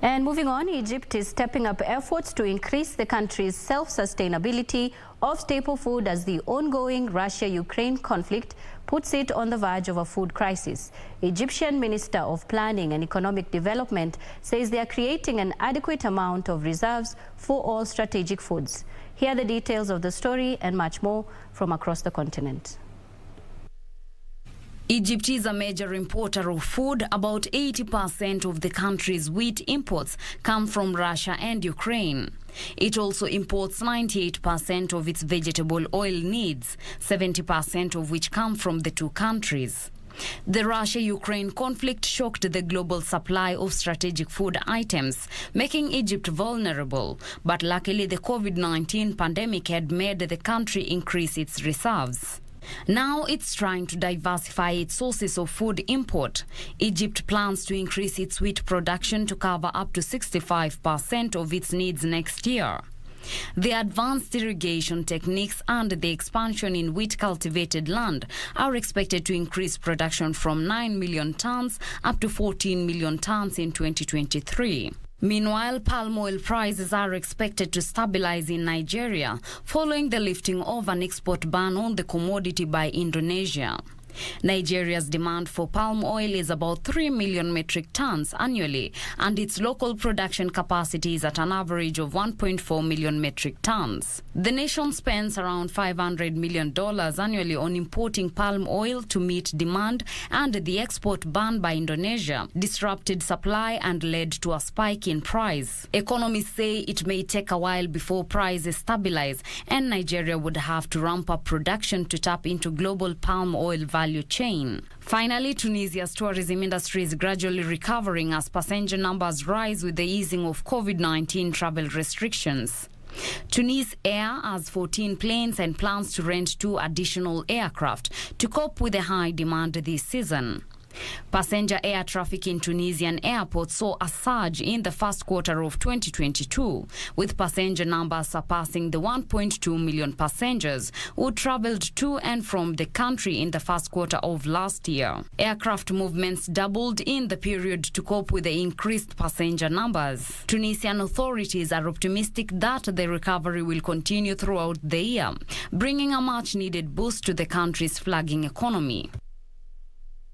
And moving on, Egypt is stepping up efforts to increase the country's self-sustainability of staple food as the ongoing Russia-Ukraine conflict puts it on the verge of a food crisis. Egyptian Minister of Planning and Economic Development says they are creating an adequate amount of reserves for all strategic foods. Here are the details of the story and much more from across the continent. Egypt is a major importer of food. About 80% of the country's wheat imports come from Russia and Ukraine. It also imports 98% of its vegetable oil needs, 70% of which come from the two countries. The Russia-Ukraine conflict shocked the global supply of strategic food items, making Egypt vulnerable. But luckily, the COVID-19 pandemic had made the country increase its reserves. Now it's trying to diversify its sources of food import. Egypt plans to increase its wheat production to cover up to 65% of its needs next year. The advanced irrigation techniques and the expansion in wheat cultivated land are expected to increase production from 9 million tons up to 14 million tons in 2023. Meanwhile, palm oil prices are expected to stabilize in Nigeria following the lifting of an export ban on the commodity by Indonesia. Nigeria's demand for palm oil is about 3 million metric tons annually, and its local production capacity is at an average of 1.4 million metric tons. The nation spends around $500 million annually on importing palm oil to meet demand, and the export ban by Indonesia disrupted supply and led to a spike in price. Economists say it may take a while before prices stabilize, and Nigeria would have to ramp up production to tap into global palm oil value chain. Finally, Tunisia's tourism industry is gradually recovering as passenger numbers rise with the easing of COVID-19 travel restrictions. Tunis Air has 14 planes and plans to rent 2 additional aircraft to cope with the high demand this season. Passenger air traffic in Tunisian airports saw a surge in the first quarter of 2022, with passenger numbers surpassing the 1.2 million passengers who traveled to and from the country in the first quarter of last year. Aircraft movements doubled in the period to cope with the increased passenger numbers. Tunisian authorities are optimistic that the recovery will continue throughout the year, bringing a much-needed boost to the country's flagging economy.